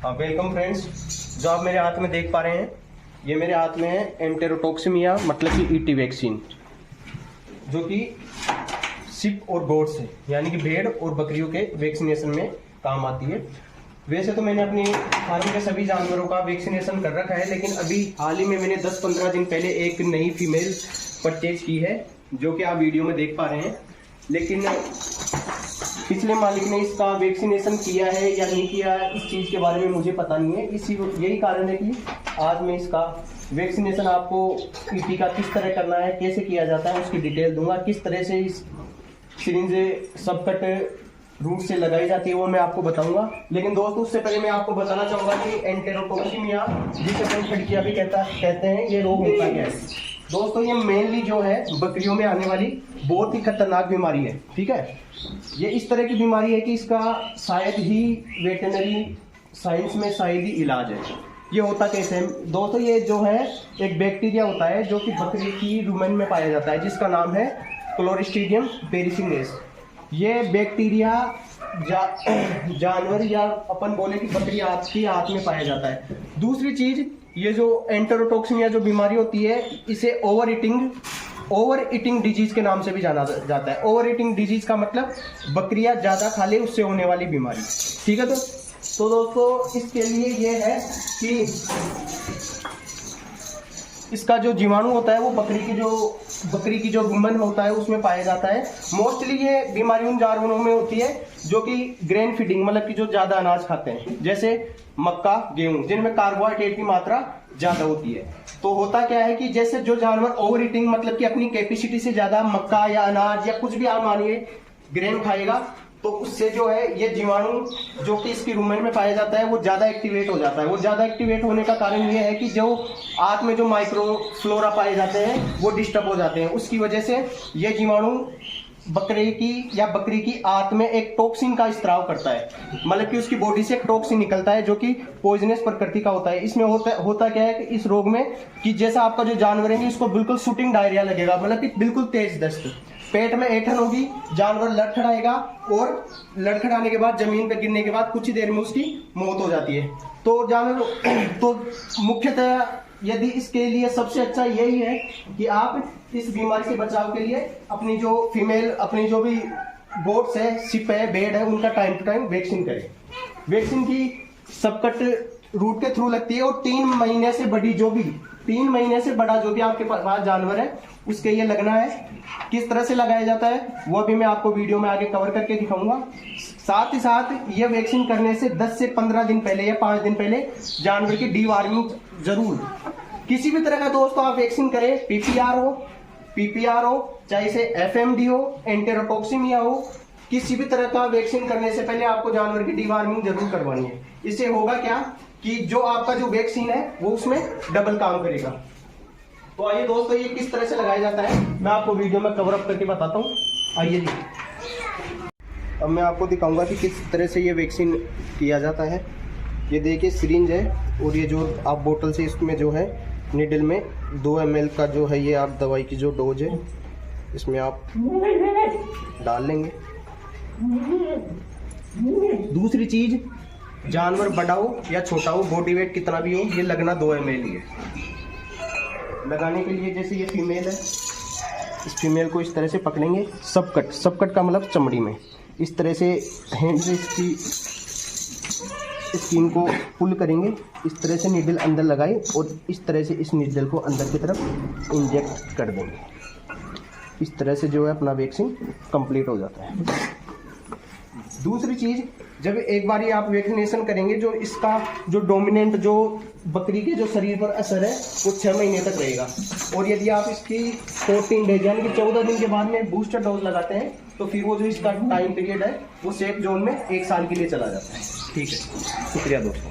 Welcome friends. जो आप मेरे हाथ में देख पा रहे हैं, ये मेरे हाथ में है एंटेरोटॉक्सिमिया मतलब कि ईटी वैक्सीन, जो कि शिप और गोट से यानी कि भेड़ और बकरियों के वैक्सीनेशन में काम आती है। वैसे तो मैंने अपनी फार्म के सभी जानवरों का वैक्सीनेशन कर रखा है, लेकिन अभी हाल ही में मैंने 10-15 दिन पहले एक नई फीमेल परचेज की है, जो कि आप वीडियो में देख पा रहे हैं। लेकिन पिछले मालिक ने इसका वैक्सीनेशन किया है या नहीं किया, इस चीज़ के बारे में मुझे पता नहीं है। यही कारण है कि आज मैं इसका वैक्सीनेशन आपको ईटी का किस तरह करना है, कैसे किया जाता है, उसकी डिटेल दूंगा। किस तरह से इस सिरिंज सबकट रूट से लगाई जाती है वो मैं आपको बताऊंगा। लेकिन दोस्तों, उससे पहले मैं आपको बताना चाहूंगा कि एंटेरोटॉक्सिमिया, जिसे अपन खिड़कियां भी कहते हैं, ये रोग होता क्या है। दोस्तों, ये मेनली जो है बकरियों में आने वाली बहुत ही खतरनाक बीमारी है। ठीक है, ये इस तरह की बीमारी है कि इसका शायद ही वेटरनरी साइंस में शायद ही इलाज है। ये होता कैसे है दोस्तों, ये जो है एक बैक्टीरिया होता है जो कि बकरी की रुमेन में पाया जाता है, जिसका नाम है क्लोस्ट्रीडियम पेरिसिनेस। ये बैक्टीरिया जानवर या अपन बोले कि बकरी आपकी हाथ में पाया जाता है। दूसरी चीज, ये जो एंटेरोटॉक्सिमिया जो बीमारी होती है, इसे ओवर ईटिंग डिजीज के नाम से भी जाना जाता है। ओवर ईटिंग डिजीज का मतलब बकरियां ज्यादा खा ले, उससे होने वाली बीमारी। ठीक है, तो दोस्तों, इसके लिए ये है कि इसका जो जीवाणु होता है वो बकरी की जो रुमन होता है उसमें पाया जाता है। मोस्टली ये बीमारी उन जानवरों में होती है जो कि ग्रेन फीडिंग मतलब कि जो ज्यादा अनाज खाते हैं, जैसे मक्का, गेहूं, जिनमें कार्बोहाइड्रेट की मात्रा ज्यादा होती है। तो होता क्या है कि जैसे जो जानवर ओवर ईटिंग मतलब कि अपनी कैपेसिटी से ज्यादा मक्का या अनाज या कुछ भी आप मानिए ग्रेन खाएगा, तो उससे जो है ये जीवाणु जो कि इसकी रुमेन में पाया जाता है वो ज्यादा एक्टिवेट हो जाता है। वो ज्यादा एक्टिवेट होने का कारण ये है कि जो आंत में जो माइक्रो फ्लोरा पाए जाते हैं वो डिस्टर्ब हो जाते हैं। उसकी वजह से ये जीवाणु बकरी की आंत में एक टॉक्सिन का स्त्राव करता है, मतलब कि उसकी बॉडी से एक टॉक्सिन निकलता है जो कि पॉइजनस प्रकृति का होता है। इसमें होता क्या है कि इस रोग में कि जैसा आपका जो जानवर है इसको बिल्कुल शूटिंग डायरिया लगेगा, मतलब कि बिल्कुल तेज दस्त, पेट में ऐंठन होगी, जानवर लड़खड़ाएगा और लड़खड़ाने के बाद जमीन पर गिरने के बाद कुछ ही देर में उसकी मौत हो जाती है। तो जानवर तो मुख्यतः यदि इसके लिए सबसे अच्छा यही है कि आप इस बीमारी से बचाव के लिए अपनी जो भी गोट्स है, शिप है, भेड़ है, उनका टाइम टू टाइम वैक्सीन करें। वैक्सीन की सबकट रूट के थ्रू लगती है और 3 महीने से बड़ा जो भी आपके पास जानवर है उसके ये लगना है। किस तरह से लगाया जाता है वो भी मैं आपको वीडियो में आगे कवर करके दिखाऊंगा। साथ ही साथ ये वैक्सीन करने से 10 से 15 दिन पहले या 5 दिन पहले जानवर की डीवार्मिंग जरूर, किसी भी तरह का दोस्तों आप वैक्सीन करें, पीपीआर हो, चाहे इसे एफएमडी हो, एंटेरोटॉक्सिमिया हो, किसी भी तरह का वैक्सीन करने से पहले आपको जानवर की डीवार्मिंग जरूर करवानी है। इससे होगा क्या कि जो आपका जो वैक्सीन है वो उसमें डबल काम करेगा। तो आइए दोस्तों, ये किस तरह से लगाया जाता है मैं आपको वीडियो में कवर अप करके बताता हूँ। आइए जी, अब मैं आपको दिखाऊंगा कि किस तरह से ये वैक्सीन किया जाता है। ये देखिए सिरिंज है और ये जो आप बोतल से इसमें जो है निडल में 2 ml का जो है ये आप दवाई की जो डोज है इसमें आप डाल लेंगे। दूसरी चीज, जानवर बड़ा हो या छोटा हो, बॉडी वेट कितना भी हो, ये लगना 2 ml ही है। लगाने के लिए जैसे ये फीमेल है, इस फीमेल को इस तरह से पकड़ेंगे, सबकट का मतलब चमड़ी में, इस तरह से हैंड से इसकी स्किन को पुल करेंगे, इस तरह से नीडल अंदर लगाए और इस तरह से इस नीडल को अंदर की तरफ इंजेक्ट कर देंगे। इस तरह से जो है अपना वैक्सीन कंप्लीट हो जाता है। दूसरी चीज, जब एक बार आप वैक्सीनेशन करेंगे, जो इसका जो डोमिनेंट जो बकरी के जो शरीर पर असर है वो 6 महीने तक रहेगा। और यदि आप इसकी 14 डेज यानी कि 14 दिन के बाद में बूस्टर डोज लगाते हैं तो फिर वो जो इसका टाइम पीरियड है वो सेफ जोन में 1 साल के लिए चला जाता है। ठीक है, शुक्रिया दोस्तों।